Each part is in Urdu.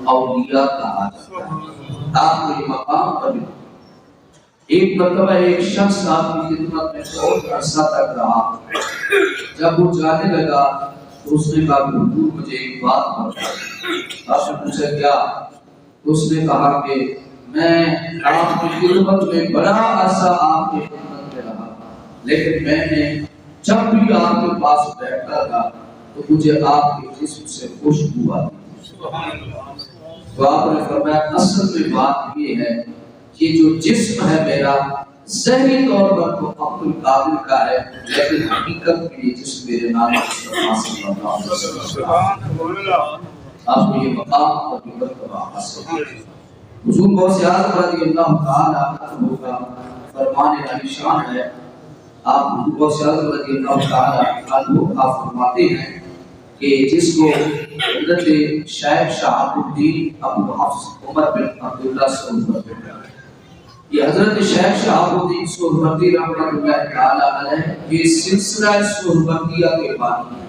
اولیاء کہا جاتا ہے۔ آپ کو یہ مقام پر ایک مرتبہ ایک شخص آپ کی خدمت میں بہت عرصہ تک رہا، جب وہ جانے لگا تو اس نے کہا کہ حضور مجھے ایک بات بتائیں۔ آپ نے پوچھا کیا؟ اس نے کہا کہ میں آپ کی خدمت میں بڑا عرصہ آپ کی خدمت میں رہا، لیکن میں نے جب بھی آپ کے پاس بیٹھتا تھا تو مجھے آپ کے جسم سے خوشبو آتی تھی۔ تو آپ نے فرمایا اصل میں بات یہ ہے کہ جو جسم ہے میرا ظاہری طور پر تو عبد القادر کا ہے، لیکن حقیقت میں یہ جسم میرے نام مصطفیٰ صلی اللہ علیہ وسلم۔ آپ کو یہ مقام اور یہ مرتبہ حاصل ہے۔ حضور غوث اعظم رضی اللہ تعالیٰ عنہ کا فرمان علی شان ہے۔ آپ حضور غوث اعظم رضی اللہ تعالیٰ عنہ آپ فرماتے ہیں کہ جس کو حضرت شیخ شہاب الدین ابو حفص عمر بن عبداللہ سہروردی، یہ حضرت شیخ شہاب الدین سہروردی رحمۃ اللہ تعالیٰ علیہ یہ سلسلہ سہروردیہ کے بانی ہیں۔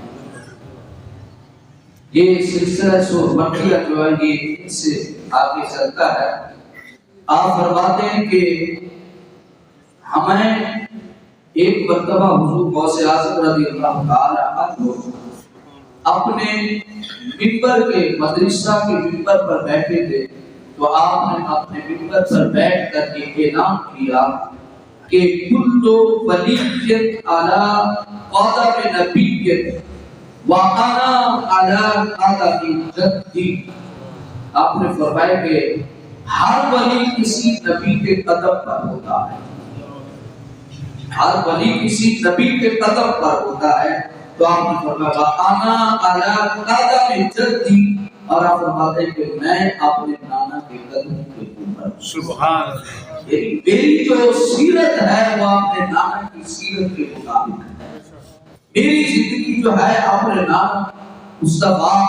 یہ سلسلہ سہروردیہ جو ہے یہ ان سے آگے چلتا ہے۔ آپ فرماتے ہیں کہ ہمیں ایک مرتبہ حضور غوث اعظم رضی اللہ تعالیٰ عنہ اپنے منبر کے مدرسہ کے منبر پر بیٹھے تھے، تو آپ نے اپنے منبر پر بیٹھ کر کے اعلان کیا کہ کل ولیت علی قدم نبیت وانا علی قدم جدی۔ آپ نے فرمایا کہ ہر ولی کسی نبی کے قدم پر ہوتا ہے، ہر ولی کسی نبی کے قدم پر ہوتا ہے۔ تو آپ نے فرمایا وانا علی قدم جدی، اور آپ فرماتے ہیں کہ میں اپنے نانا کے قدم کے اوپر۔ سبحان اللہ۔ یعنی میری جو سیرت ہے وہ اپنے نانا کی سیرت کے مطابق ہے، میری زندگی جو ہے اپنے نانا مصطفیٰ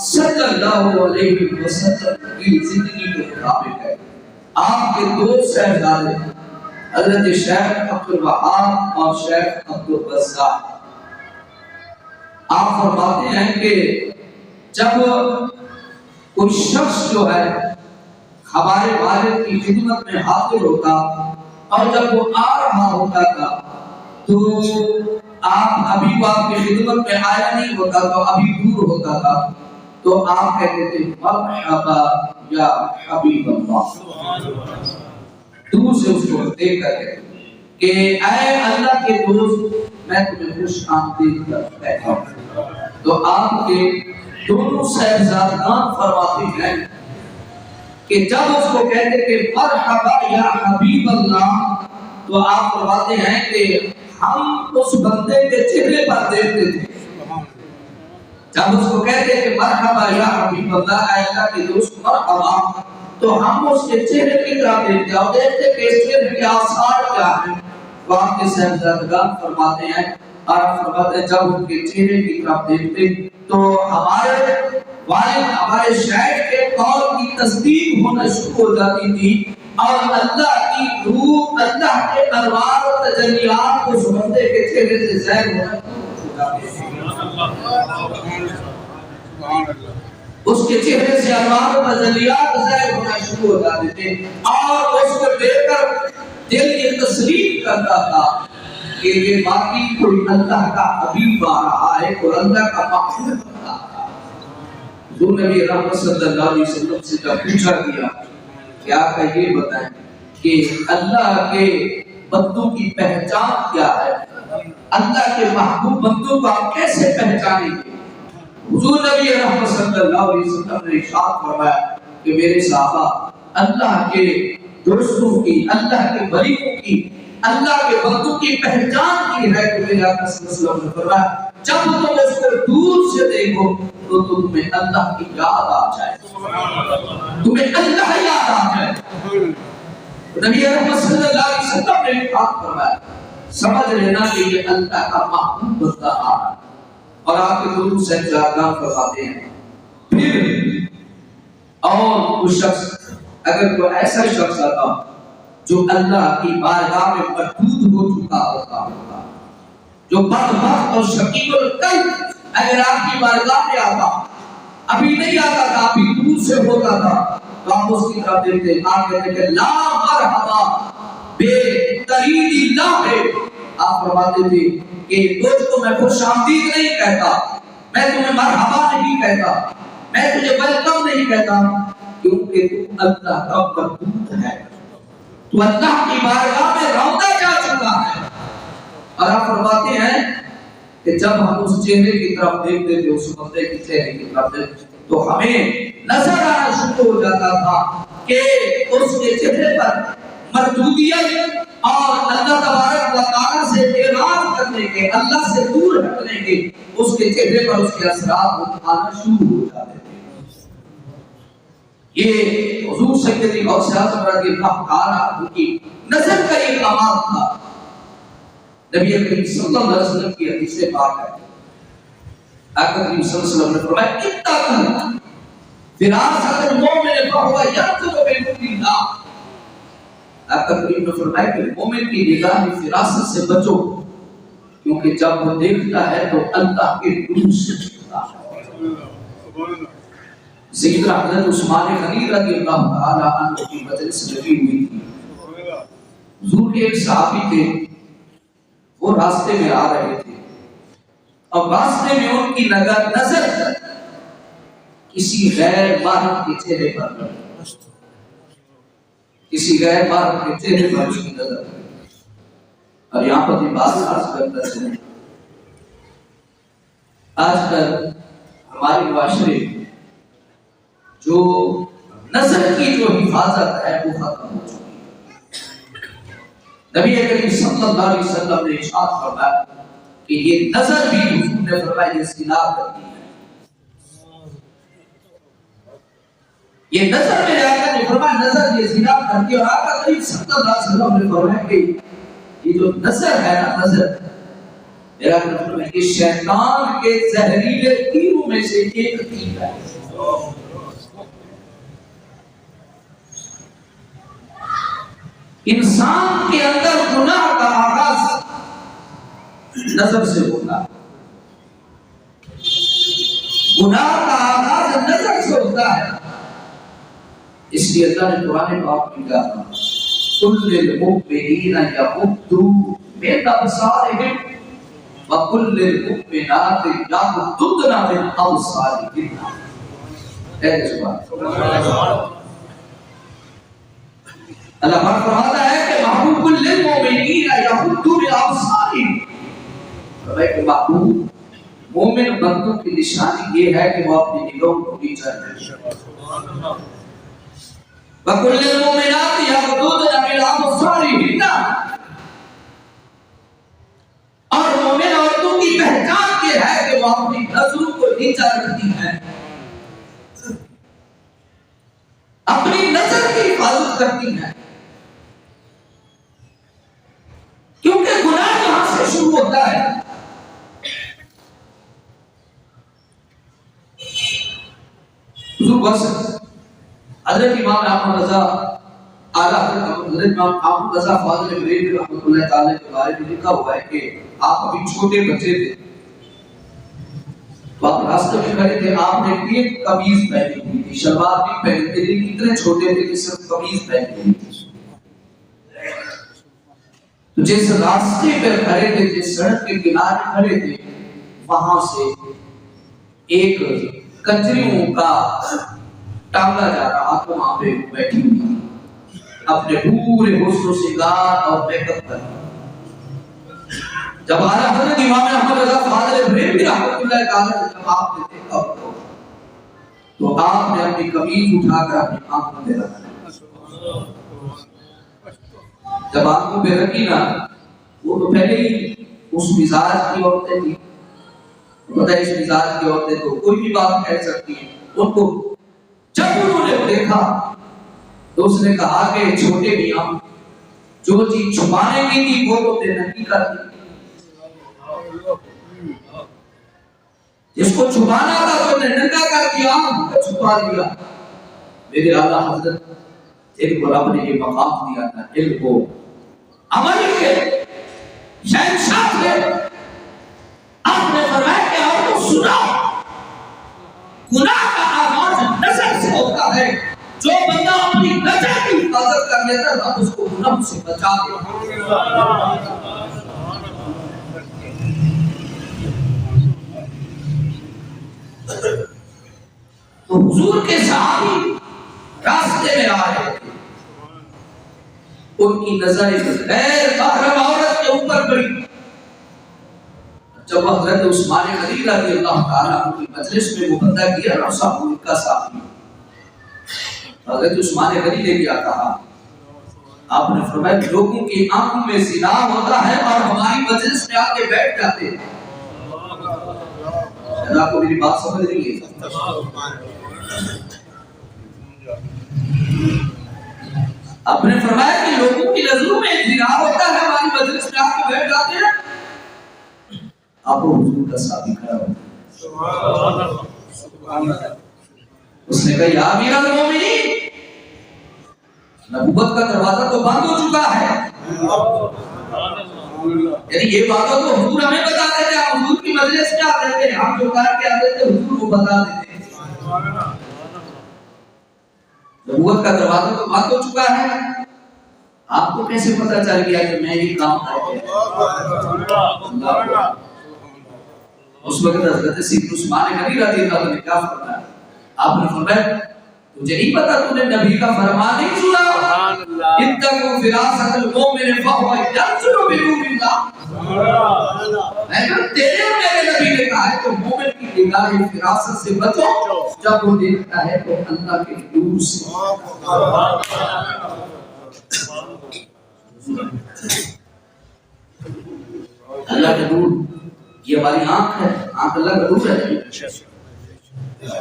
صلی اللہ علیہ وسلم کی زندگی کے مطابق ہے۔ آپ کے دو صاحبزادے حضرت شیخ عبد الوہاب اور شیخ عبد الرزاق، آپ فرماتے ہیں کہ جب کوئی شخص جو ہے ہمارے والد کی خدمت میں حاضر ہوتا اور جب وہ آ رہا ہوتا تھا تو آپ ابھی آپ کی خدمت میں آیا نہیں ہوتا تو ابھی دور ہوتا تھا، تو آپ کہتے تھے مرحبا یا حبیب اللہ، دور سے اس کو دیکھ کر کہ اے اللہ کے دوست میں تمہیں خوش آمدید کہتا ہوں۔ تو آپ کے دونوں صاحبزادگان فرماتے ہیں کہ جب اس کو کہتے کہ مرحبا یا حبیب اللہ، تو آپ فرماتے ہیں کہ ہم اس بندے کے چہرے پر دیکھتے تھے۔ جب اس کو کہتے کہ مرحبا یا حبیب اللہ، اے اللہ کے دوست مرحبا، تو ہم اس کے چہرے کی طرف دیکھتے اور دیکھتے کہ اس چہرے کے آثار کیا ہیں۔ تو آپ کے صاحبزادگان فرماتے ہیں اور فرماتے ہیں جب ان کے چہرے کی طرف دیکھتے تو ہمارے والد ہمارے شیخ کے قول کی تصدیق ہونا شروع ہو جاتی تھی، اور اللہ کی روح، اللہ کے انوار و تجلیات اس بندے کے چہرے سے ظاہر ہونا شروع ہو جاتی تھی۔ اس کے چہرے سے انوار و تجلیات ظاہر ہونا شروع ہو جاتے تھے، اور اس کو دیکھ کر دل یہ تسلیم کرتا تھا کہ یہ باقی کوئی اللہ کا حبیب آ رہا ہے، اور اللہ کا محبوب آ رہا ہے۔ حضور نبی رحمت صلی اللہ علیہ وسلم سے جب پوچھا گیا کہ آپ یہ بتائیں کہ اللہ کے بندوں کی پہچان کیا ہے، اللہ کے محبوب بندوں کو آپ کیسے پہچانیں گے؟ حضور نبی رحمت صلی اللہ علیہ وسلم نے ارشاد فرمایا کہ میرے صحابہ، اللہ کے دوستوں کی، اللہ کے ولیوں کی، اللہ کے بندوں کی پہچان کی ہے کہ میرے آقا صلی اللہ علیہ وسلم نے فرمایا جب تم اس کو دور سے دیکھو تو تمہیں اللہ کی یاد آ جائے، تمہیں اللہ یاد آ جائے۔ نبی رحمت صلی اللہ علیہ وسلم نے ارشاد فرمایا سمجھ لینا کہ یہ اللہ کا محبوب بندہ آ رہا ہے، اور آپ کے دونوں صاحبزادگان فرماتے ہیں پھر اور اس شخص اگر کوئی ایسا شخص آتا جو اللہ کی بارگاہ میں مردود ہو چکا ہوتا، جو بدبخت اور شقی القلب اگر آپ کی بارگاہ میں آتا ابھی نہیں آتا تھا، ابھی دور سے ہوتا تھا، تو آپ اس کی طرف دیکھتے آپ کہتے کہ لا مرحبا بہترین اللہ ہے۔ آپ فرماتے تھے کہ تجھ کو میں خوش آمدید نہیں کہتا، میں تمہیں مرحبا نہیں کہتا، میں تجھے ویلکم نہیں کہتا، کیونکہ تو اللہ کا مردود ہے، تو اللہ کی بارگاہ میں روندہ جا چکا ہے۔ اور آپ فرماتے ہیں کہ جب ہم اس چہرے کی طرف دیکھتے تھے، اس بندے کے چہرے کی طرف دیکھتے تو ہمیں نظر آنا شروع ہو جاتا تھا کہ اس کے چہرے پر مردودیت اور اللہ تبارک و تعالیٰ سے اعراض کرنے کے، اللہ سے دور ہٹنے کے اس کے چہرے پر اس کے اثرات آنا شروع ہو جاتے تھے۔ یہ حضور سیدنا غوث اعظم رضی اللہ تعالیٰ عنہ کی نظر کا یہ کمال تھا۔ نبی کریم صلی اللہ علیہ وسلم کی حدیث پاک ہے، آقا کریم صلی اللہ علیہ وسلم نے فرمایا اتقوا فراست المؤمن فهو ينظر بنور اللہ۔ آقا کریم نے فرمایا کہ مومن کی نگاہ فراست سے بچو، کیونکہ جب وہ دیکھتا ہے تو اللہ کے نور سے دیکھتا ہے۔ سیدنا حضرت عثمان غنی رضی اللہ تعالی عنہ کی مجلس لگی ہوئی تھی، حضور کے ایک صحابی تھے، وہ راستے میں آ رہے تھے اور راستے میں ان کی نظر کسی غیر محرم کے چہرے پر پڑی، کسی غیر محرم کے چہرے پر اس کی نظر پڑی۔ اور یہاں پر یہ بات عرض کرتا ہے، آج کل ہمارے معاشرے جو نظر کی جو حفاظت ہے وہ ختم ہو چکی ہے۔ نبی کریم صلی اللہ علیہ وسلم نے ارشاد فرمایا کہ یہ نظر بھی حضور نے فرمایا یہ زنا کرتی ہے۔ یہ نظر میں آقا نے فرمایا نظر یہ زنا کرتی ہے، اور آقا کریم صلی اللہ علیہ وسلم نے فرمایا کہ یہ جو نظر ہے نا، نظر میرا فرمایا کہ شیطان کے زہریلے تیروں میں سے ایک تیر ہے۔ انسان کے اندر گناہ کا آغاز نظر سے ہوتا ہے، گناہ کا آغاز نظر سے ہوتا ہے۔ اس لیے اللہ نے قرآن پاک میں کہا قل للمؤمنین یغضوا من ابصارہم وقل للمؤمنات یغضضن من ابصارہن۔ اللہ پاک فرماتا ہے کہ محبوب للمؤمنین یغضوا من ابصارہم، کہ محبوب مومن بندوں کی نشانی یہ ہے کہ وہ اپنی نگاہوں کو نیچا رکھیں۔ وَقُلْ لِلْمُؤْمِنَاتِ يَغْضُضْنَ مِنْ أَبْصَارِهِنَّ، اور مومن عورتوں کی پہچان یہ ہے کہ وہ اپنی نظروں کو نیچا رکھتی ہیں، اپنی نظر کی حفاظت کرتی ہیں، کیونکہ گناہ یہاں سے شروع ہوتا ہے۔ حضرت امام احمد رضا اعلیٰ حضرت امام احمد رضا فاضل بریلوی رحمۃ اللہ تعالی کے بارے میں لکھا ہوا ہے کہ آپ ابھی چھوٹے بچے تھے، تو آپ راستے میں کھڑے تھے، آپ نے ایک قمیض پہنی ہوئی تھی، شلوار بھی پہنی تھی، لیکن اتنے چھوٹے تھے کہ صرف قمیض پہنی ہوئی تھی۔ تو جس راستے پر کھڑے تھے، جس سڑک کے کنارے کھڑے تھے، وہاں سے ایک کچریوں کا ٹانگا جا رہا تو وہاں پہ بیٹھی ہوئی اپنے پورے حسن و سنگار اور میک اپ پر۔ جب آیا حضرت امام احمد رضا فاضل بریلوی رحمۃ اللہ تعالی جب آپ نے دیکھا تو آپ نے اپنی قمیض اٹھا کر اپنی آنکھوں پہ رکھا۔ جب آنکھوں پہ رکھی نا، وہ تو پہلے ہی اس مزاج کی عورتیں تھی، پتہ ہے اس مزاج کی عورتیں تو کوئی بھی بات کہہ سکتی ہیں۔ ان کو جب انہوں نے دیکھا تو اس نے کہا کہ چھوٹے میاں جو چیز چھپانے کی تھی وہ تو نے نہیں کر دی، جس کو چھپانا تھا تو نے ننگا کر دیا، چھپا دیا۔ میرے اعلیٰ حضرت ایک بار رب نے یہ مقام دیا تھا، علم کو عمل کے شہنشاہ تھے۔ آپ نے فرمایا کہ اور تو سنا گناہ کا ہے جو بندہ اپنی نظر کی حفاظت کر لیتا ہے رب اس کو گناہ سے بچا دیتا ہے۔ تو حضور کے صحابی راستے میں آ رہے تھے، ان کی نظر غیر محرم عورت کے اوپر پڑی۔ جب حضرت عثمان غنی رضی اللہ تعالیٰ عنہ کی مجلس میں مبتلا کیا نا صاحب ان کا صحابی، حضرت عثمان غنی نے کیا کہا؟ آپ نے فرمایا لوگوں کی آنکھوں میں زنا ہوتا ہے اور ہماری مجلس میں آ کے بیٹھ جاتے ہیں۔ آپ کو میری بات سمجھ رہی ہے؟ آپ نے فرمایا کہ لوگوں کی نظروں میں زنا ہوتا ہے ہماری مجلس میں آ کے بیٹھ جاتے ہیں۔ آپ کو حضور کا صحابی کھڑا ہو، اس نے کہا یا امیر المومنین، نبوت کا دروازہ تو بند ہو چکا ہے، یعنی یہ باتوں تو حضور ہمیں بتا دیتے، آپ حضور کی مجلس میں آتے تھے، ہم جو کر کے آتے تھے حضور کو بتا دیتے۔ نبوت کا دروازہ تو بند ہو چکا ہے، آپ کو کیسے پتہ چل گیا کہ میں یہ کام کر کے؟ اس وقت حضرت سیدنا عثمان غنی رضی اللہ عنہ نے کیا فرمایا؟ آپ نے فرمایا تجھے نہیں پتا تو نے نبی کا فرمان نہیں سنا؟ اتقوا فراست المؤمن فهو ينظر بنور اللہ۔ میں کہا تیرے اور میرے نبی نے کہا ہے کہ مومن کی نگاہ فراست سے بچو جب وہ دیکھتا ہے تو اللہ کے نور سے۔ اللہ کا نور، یہ ہماری آنکھ ہے، آنکھ اللہ کا نور ہے۔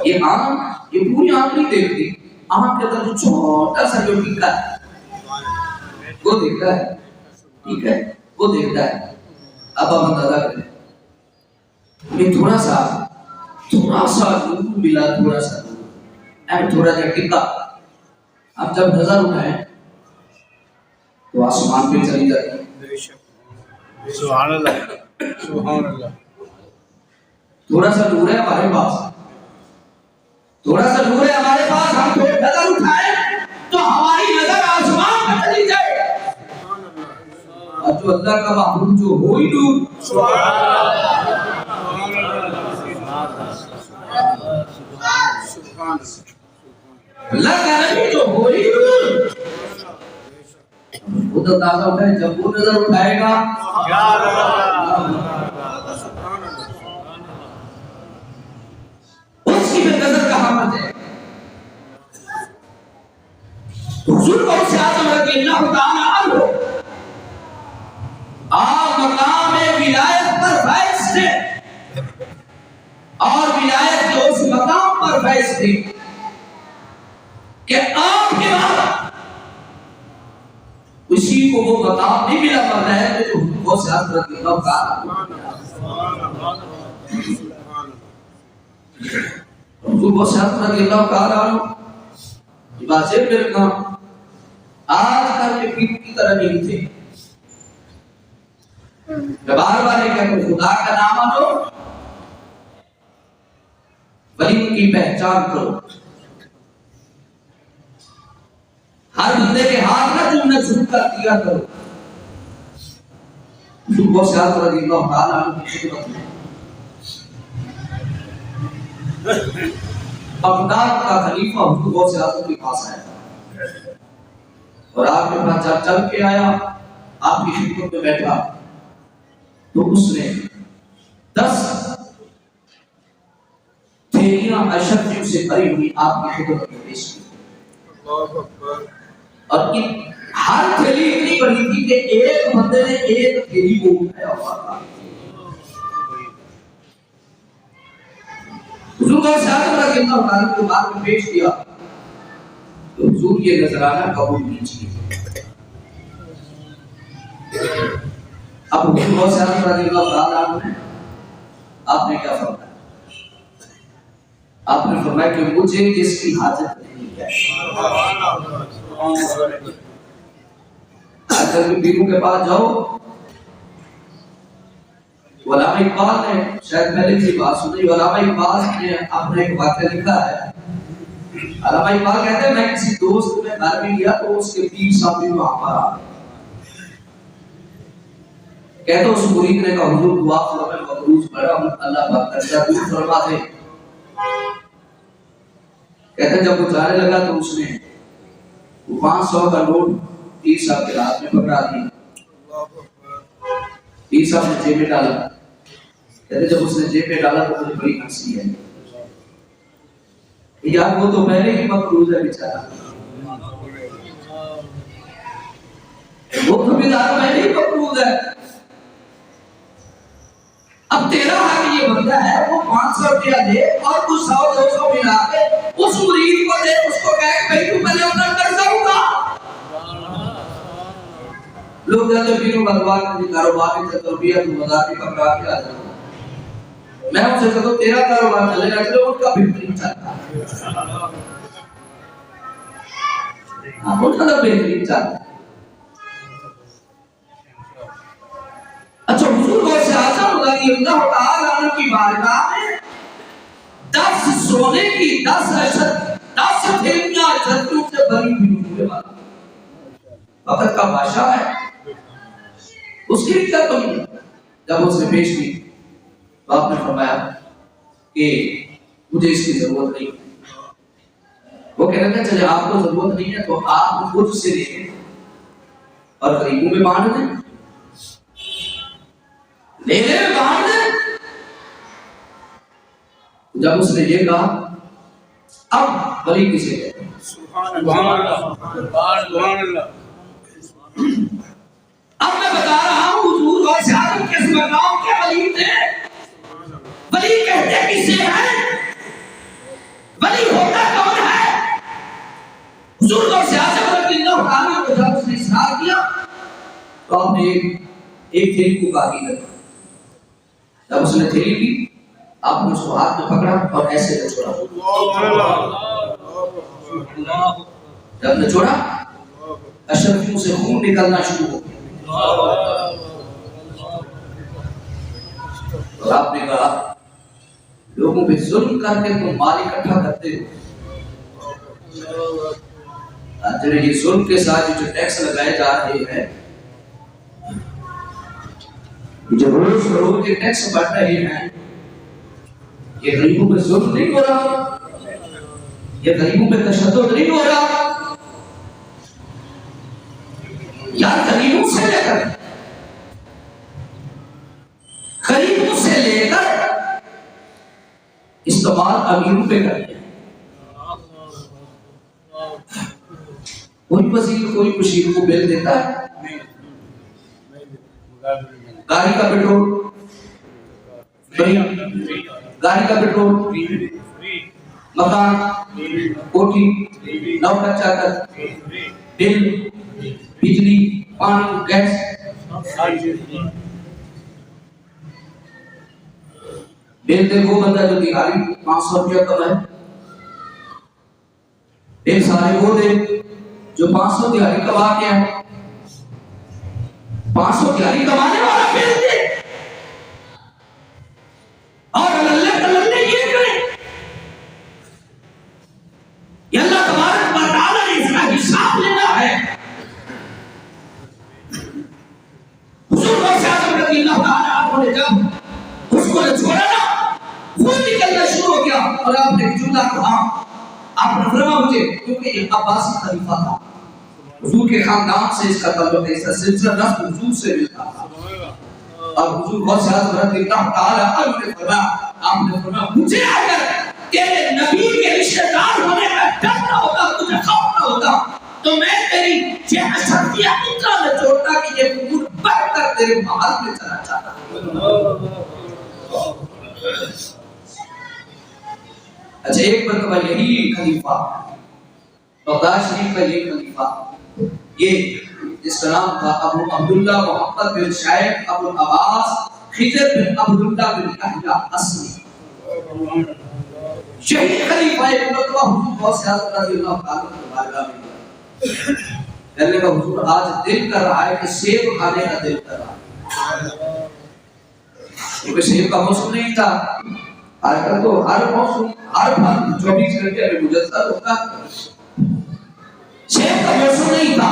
یہ آنکھ، یہ پوری آنکھ نہیں دیکھتی، آنکھ کے اندر جو چھوٹا سا جو ٹکا ہے وہ دیکھتا ہے، ٹھیک ہے، وہ دیکھتا ہے۔ اب ہم اندازہ کریں ہمیں تھوڑا سا نور ملا، تھوڑا سا نور، تھوڑا سا ٹکا، اب جب نظر اٹھائیں تو آسمان پہ چلی جاتی ہے۔ سبحان اللہ، سبحان اللہ۔ تھوڑا سا نور ہے ہمارے پاس، تھوڑا سا نور ہے ہمارے پاس، ہم تھوڑی نظر اٹھائیں تو ہماری نظر آسمان پر چلی جائے، اور جو اللہ کا محبوب جو ہو ہی نور، اللہ کا نبی جو ہو ہی نور، وہ تو تازہ اٹھائے جب وہ نظر اٹھائے گا اس کی بھی نظر کہاں پر جائے۔ حضور کو سے آدم رضی اللہ تعالیٰ عنہ آپ مقام ولایت پر فائز تھے، اور ولایت کے اس مقام پر فائز تھے کہ آپ کے بعد اسی کو وہ مقام نہیں ملا پڑ رہا ہے جو حضور کو سے آدم رضی اللہ تعالیٰ حضور کو سے آدم رضی اللہ تعالیٰ واضح میرے کام آج کل کے پیٹ کی طرح نہیں تھے۔ بار بار یہ کہتے خدا کا نام لو، ولی کی پہچان کرو، ہر بندے کے ہاتھ نہ چومنا شروع کر دیا کرو۔ حضور کو سے آدم رضی اللہ تعالیٰ عنہ کی خدمت میں بغداد کا خلیفہ حضور کو سے آدم کے پاس آیا، اور آپ کے پاس جب چل کے آیا، آپ کی خدمت میں بیٹھا تو اس نے 10 تھیلیاں اشرفیوں سے بھری ہوئی آپ کی خدمت میں پیش کی، اور ہر تھیلی اتنی بڑی تھی کہ ایک بندے نے ایک تھیلی کو اٹھایا ہوا تھا۔ حضور کو سے آدم رضی اللہ تعالیٰ کو بعد میں پیش کیا تو حضور یہ نذرانہ قبول کیجیے۔ اب حضور کو سے آدم رضی اللہ تعالیٰ نے آپ نے کیا فرمایا؟ آپ نے فرمایا کہ مجھے اس کی حاجت نہیں ہے۔ آج کل کے پیروں کے پاس جاؤ، علامہ اقبال نے شاید پہلے کی بات سنی، علامہ اقبال نے اپنے ایک واقعہ لکھا ہے علامہ اقبال کہتے ہیں میں کسی دوست میں گھر میں گیا تو اس کے پیر صاحب بھی وہاں پر آ کہتے ہیں اس مرید نے کہا حضور دعا کرو میں مقروض پڑا ہوں اللہ پاک قرضہ دور فرما دے. کہتے ہیں جب وہ جانے لگا تو اس نے 500 کا نوٹ پیر صاحب کے ہاتھ میں پکڑا دیا. پیر صاحب نے جیب میں ڈالا. کہتے ہیں جب اس نے جیب میں ڈالا تو مجھے بڑی ہنسی ہے یار وہ تو پہلے ہی مقروض ہے بیچارہ, وہ تو بیچارہ پہلے ہی مقروض ہے. اب تیرا حق یہ بنتا ہے وہ 500 روپیہ دے اور کچھ 100-200 ملا کے اس مرید کو دے, اس کو کہے بھائی تو پہلے اپنا قرضہ اٹھا. لوگ جاتے پیروں کا دعا کرتے کاروبار میں تربیت تو مزاقی پکڑا کے آ جاتا. میں ان سے کہتا ہوں تیرا کاروبار چلے گا چلے ان کا بہترین چلتا ہے. ہاں ان کا بہترین چلتا ہے. اچھا حضور غوث اعظم رضی اللہ تعالی عنہ کی بارگاہ میں 10 سونے کی 10 تھیلیاں جنتوں سے بھری ہوئی ہوئے والا وقت کا بادشاہ ہے, اس کی کیا کمی ہے. جب اس نے پیش کی تو آپ نے فرمایا کہ مجھے اس کی ضرورت نہیں. وہ کہہ رہے تھے چلے آپ کو ضرورت نہیں ہے تو آپ خود سے لے لیں اور غریبوں میں بانٹ دیں, لے لے بانٹ دیں. جب اس نے یہ کہا اب ولی کسے کہتے ہیں؟ سبحان اللہ. اب میں بتا رہا ہوں حضور غوث اعظم کس مقام کے ولی تھے. ولی کہتے کسے ہیں؟ ولی ہوتا کون ہے؟ حضور غوث اعظم رضی اللہ تعالیٰ کو جب اس نے اصرار کیا تو آپ نے ایک تھیلی کو کاٹی کر. جب اس نے تھیلی کی آپ نے اس کو ہاتھ میں پکڑا اور ایسے نچوڑا. جب نچوڑا اشرفیوں سے خون نکلنا شروع ہو گیا. اور آپ نے کہا لوگوں پہ ظلم کر کے تم مال اکٹھا کرتے ہو, یہ ظلم کے ساتھ جو ٹیکس لگائے جا رہے ہیں, جو روز روز کے ٹیکس بڑھ رہے ہیں, یہ غریبوں پہ ظلم نہیں ہو رہا, یہ غریبوں پہ تشدد نہیں ہو رہا. یار غریبوں سے لے کر استعمال امیروں پہ کرتے ہیں. کوئی وزیر کوئی مشیر کو بل دیتا ہے گاڑی کا پیٹرول, گاڑی کا پیٹرول, مکان, کوٹھی, نوکر چاکر, بل, بجلی, پانی, گیس. بل دے وہ بندہ جو دہاڑی 500 روپیہ کمائے, بل سارے وہ دے جو 500 دہاڑی کما کے آئے. 500 دہاڑی کمانے والا بل دے اور اللہ یہ کرے. یہ اللہ تبارک و تعالی نے اس کا حساب لینا ہے. حضور غوث اعظم رضی اللہ تعالی عنہ نے جب اس کو چھوڑا نا خون نکلنا شروع ہو گیا اور آپ نے جملہ کہا, آپ نے فرمایا مجھے کیونکہ یہ عباسی خلیفہ تھا, حضور کے خاندان سے اس کا تعلق ہے, اس کا سلسلہ نسب حضور سے ملتا تھا. اور حضور غوث اعظم رضی اللہ تعالی عنہ نے فرمایا, آپ نے فرمایا مجھے اگر تیرے نبی کے رشتہ دار ہونے کا ڈر نہ ہوتا, تجھے خوف نہ ہوتا, تو میں تیری یہ اشرفیہ اتنا نہ چھوڑتا کہ یہ خون بڑھ کر تیرے محل میں چلا جاتا. اچھا ایک مرتبہ یہی خلیفہ بغداد شریف کا یہ خلیفہ, یہ جس کا نام تھا ابو عبداللہ محمد بن شعیب ابو العباس خضر بن عبداللہ بن احیا اسمی, یہی خلیفہ ایک مرتبہ حضور غوث اعظم رضی اللہ تعالیٰ کے بارگاہ میں کہنے کا حضور آج دل کر رہا ہے کہ سیب کھانے کا دل کر رہا ہے, کیونکہ سیب کا موسم نہیں تھا. آج کل تو ہر موسم ہر پھل 24 گھنٹے میں مجسر ہوتا ہے. سیب کا موسم نہیں تھا،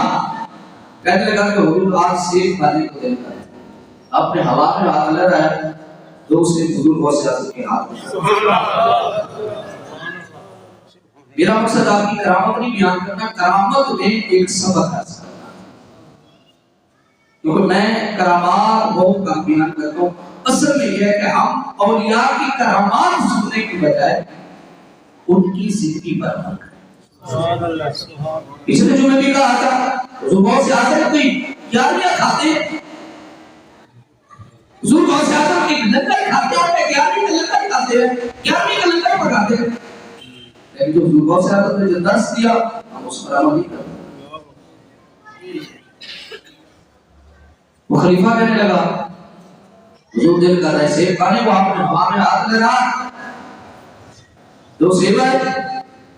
کہنے لگا کہ حضور آج سیب کھانے کو دل کر. آپ نے ہوا میں ہاتھ لگایا تو اسے حضور غوث اعظم کے ہاتھ میں. میرا مقصد آپ کی کرامت نہیں بیان کرنا، کرامت میں ایک سبق ہے. کیونکہ میں کرامات بہت کم بیان کرتا ہوں. اصل میں یہ ہے کہ ہم اولیاء کی کرامات سننے کی بجائے ان کی زندگی پر عمل کریں. پچھلے جمعے بھی کہا تھا حضور غوث اعظم کوئی گیارہویں کھاتے، حضور غوث اعظم ایک لنگر کھاتے اور 11ویں کا لنگر کھاتے ہیں، 11ویں کا لنگر پکاتے ہیں. لیکن جو حضور غوث اعظم نے جو درس دیا ہم اس پر عمل نہیں کرتے. وہ خلیفہ کہنے لگا حضور دل کر رہے سیب کھانے کو، آپ نے ہوا میں ہاتھ لگا، 2 سیب ہے،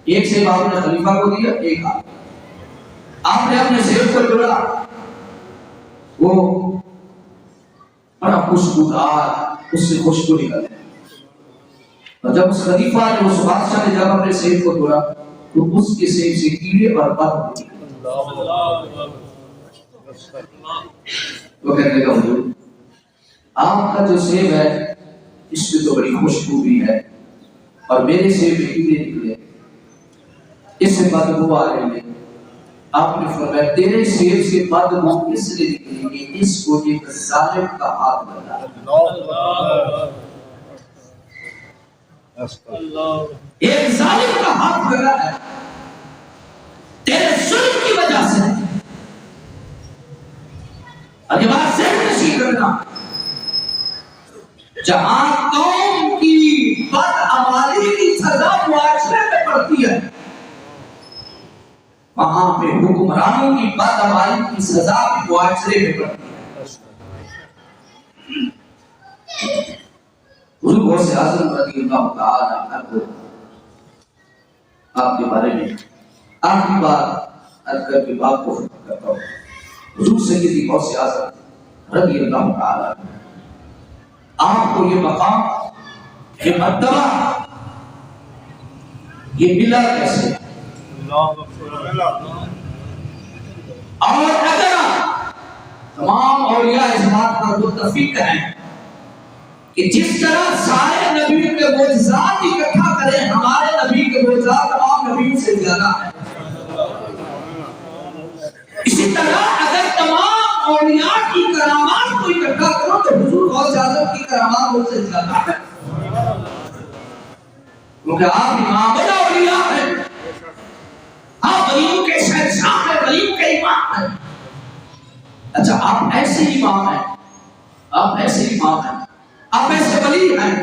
ایک سیب آپ نے خلیفہ کو دیا، ایک آپ نے اپنے سیب کو جوڑا. وہ بڑا خوشبودار اس سے خوشبو نکلے. اور جب اس خلیفہ نے اس بادشاہ نے جب اپنے سیب کو توڑا تو اس کے سیب سے کیڑے اور بدبو نکلی. وہ کہنے لگا حضور آپ کا جو سیب ہے اس میں تو بڑی خوشبو بھی ہے اور میرے سیب میں کیڑے نکلے، اس سے بدبو آ رہی ہے. آپ نے فرمایا تیرے سیب سے بدبو اس لیے نکلے گی اس کو ایک ظالم کا ہاتھ لگا. ایک ظالم کا ہاتھ لگا ہے تیرے ظلم کی وجہ سے. اور یہ بات ذہن نشین رکھنا، جہاں قوم کی بدعمالی کی سزا معاشرے میں پڑتی ہے وہاں پہ حکمرانوں کی بدعمالی کی سزا معاشرے میں پڑتی ہے. حضور غوث اعظم رضی اللہ تعالی عنہ کو آپ کے بارے میں آخری بار عرض کر کے بات کو ختم کرتا ہوں. حضور سیدی غوث اعظم رضی اللہ تعالی عنہ آپ کو یہ مقام، یہ مرتبہ، یہ ملا کیسے؟ اور اگر تمام اولیاء اس بات پر متفق ہیں کہ جس طرح سارے نبیوں کے معجزات اکٹھا کریں ہمارے نبی کے معجزات تمام نبیوں سے زیادہ ہیں، اسی طرح اگر تمام اولیاء کی کرامات کو اکٹھا کرو تو حضور غوث اعظم کی کرامات ان سے زیادہ ہے. کیونکہ آپ امام اولیاء ہیں، آپ ولیوں کے شہنشاہ ہیں، ولیوں کے امام ہیں. اچھا آپ ایسے امام ہیں، آپ ایسے امام ہیں، آپ ایسے ولی ہیں.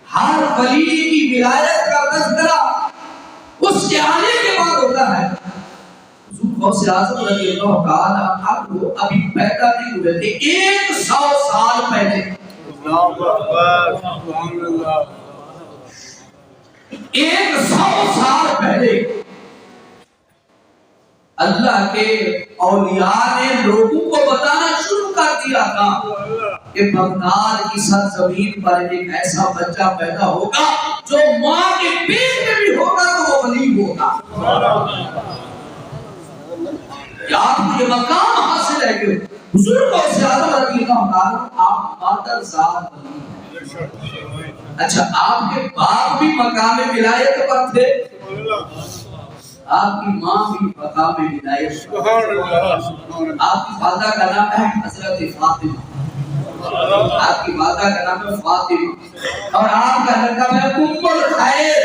ہر ولی کی ولایت کا تذکرہ اس کے آنے کے بعد ہوتا ہے. غوث اعظم رضی اللہ تعالی عنہ کو ابھی پیدا نہیں ہوئے تھے 100 سال پہلے. اللہ اکبر، سبحان اللہ. 100 سال پہلے اللہ کے اولیاء نے لوگوں کو بتانا شروع کر دیا تھا کہ بغداد کی سرزمین پر ایک ایسا بچہ پیدا ہوگا جو ماں کے پیٹ میں بھی ہوگا تو وہ ولی ہوگا. آپ کو یہ مقام حاصل ہے کہ حضور غوث اعظم رضی اللہ عنہ آپ مادر ذات ولی ہیں. اچھا آپ کے باپ بھی مقام ولایت پر تھے، آپ کی ماں بھی مقام ولایت پر. آپ کی والدہ کا نام ہے حضرت فاطمہ، آپ کی والدہ کا نام ہے فاطمہ، اور آپ کا لقب ہے ام الخیر،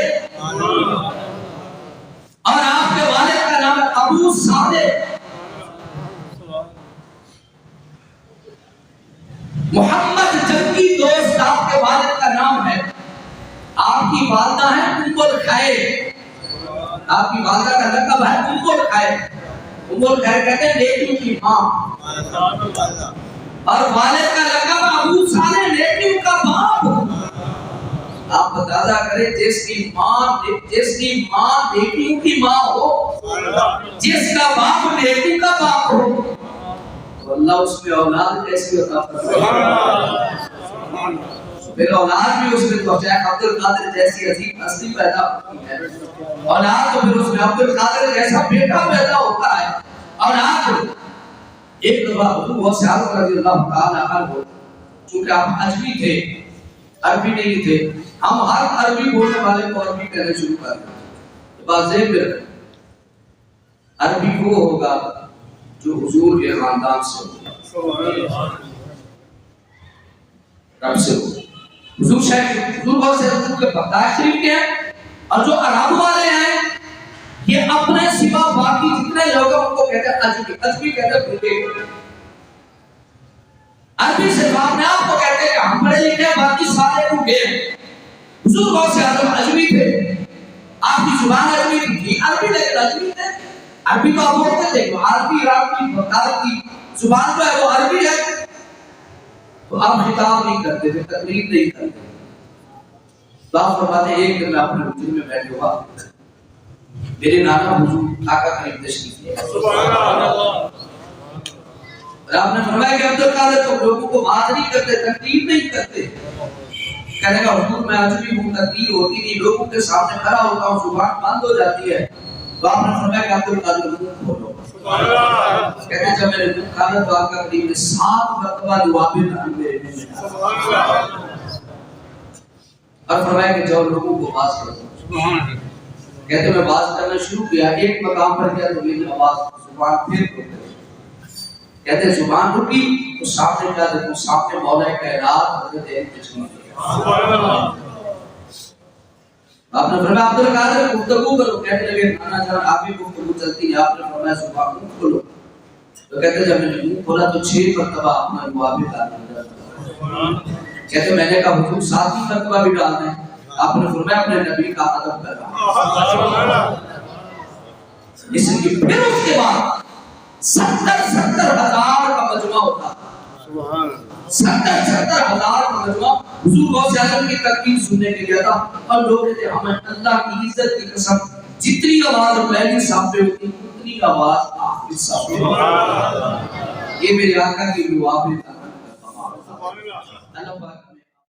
اور آپ کے والد کا نام ہے ابو صالح. محمد جنگی دوست آپ کے والد کا نام ہے. آپ کی والدہ ہے ام الخیر، آپ کی والدہ کا لقب ہے ام الخیر. ام الخیر کہتے ہیں نیکیوں کی ماں، اور والد کا لقب ابو صالح، نیکیوں کا باپ. آپ اندازہ کریں جس کی ماں نیکیوں کی ماں ہو، جس کا باپ نیکیوں کا باپ ہو، اللہ اس میں اولاد کیسی عطا فرمائے. پھر اولاد بھی اس میں تو شیخ عبد القادر جیسی عظیم ہستی پیدا ہوتی ہے، اولاد تو پھر اس میں عبد القادر جیسا بیٹا پیدا ہوتا ہے، اولاد ایک دفعہ حضور سیاست رضی اللہ تعالی عنہ، چونکہ آپ اجمی تھے، عربی نہیں تھے، ہم ہر عربی بولنے والے کو عربی کہنے شروع کر دیں، واضح پھر عربی وہ ہوگا جو حضور کے خاندان سے ہوگا، رب سے ہوگا۔ حضور بہت سے حضور کے بغداد شریف کے ہیں، اور جو عرب والے ہیں یہ اپنے سوا باقی جتنے لوگ ہیں ان کو کہتے ہیں اجمی، اجمی کہتے ہیں بھوٹے، عربی سے اپنے آپ کو کہتے ہیں کہ ہم پڑھے لکھے ہیں باقی سارے بھوٹے ہیں۔ حضور بہت سے اعظم اجمی تھے، آپ کی زبان اجمی تھی، عربی لیکن اجمی تھے، عربی تو آپ بولتے تھے، عربی کی بغداد کی زبان تو ہے وہ عربی ہے، تو آپ خطاب نہیں کرتے تھے، تقریر نہیں کرتے تھے۔ تو آپ فرماتے ہیں ایک دن میں اپنے حجر میں بیٹھے ہوا، میرے نانا حضور آقا کریم تشریف لے آئے، اور آپ نے فرمایا کہ عبد القادر تو لوگوں کو بات نہیں کرتے، تقریر نہیں کرتے، کہنے کا حضور میں عجمی ہوں، تقریر ہوتی نہیں، لوگوں کے سامنے کھڑا ہوتا ہوں، زبان بند ہو جاتی ہے۔ تو آپ نے فرمایا کہ عبد القادر منہ کھولو، کہتے ہیں جب میں نے منہ کھولا تو آقا کریم نے 7 مرتبہ جواب میرے منہ میں ڈالا، اور فرمایا کہ جاؤ لوگوں کو باز کرو۔ کہتے میں باز کرنا شروع کیا، ایک مقام پر کیا تو میری آواز زبان پھر رک گئی، کہتے زبان رکی تو سامنے کیا دیکھو، سامنے مولا کائنات حضرت تشریف لے آئے۔ آپ نے فرمایا عبد القادر گفتگو کرو، کہنے لگے نانا جان آپ کی گفتگو چلتی ہے، آپ نے فرمایا زبان منہ کھولو، تو کہتے جب میں نے منہ کھولا تو 6 مرتبہ اپنا جواب ڈالنا، کہتے میں نے کہا حضور 7 مرتبہ بھی ڈالنا ہے، آپ نے فرمایا اپنے نبی کا ادب کر رہا ہے۔ اس لیے پھر اس کے بعد 70 ہزار کا مجمع ہوتا، 70 ہزار کا مجمع حضور غوث اعظم کی تقریر سننے کے لیے تھا، اور لوگ کہتے ہمیں اللہ کی عزت کی قسم جتنی آواز پہلی صاحب پہ ہوتی اتنی آواز آخری صاحب پہ، یہ میرے آقا کی دعا پہ اللہ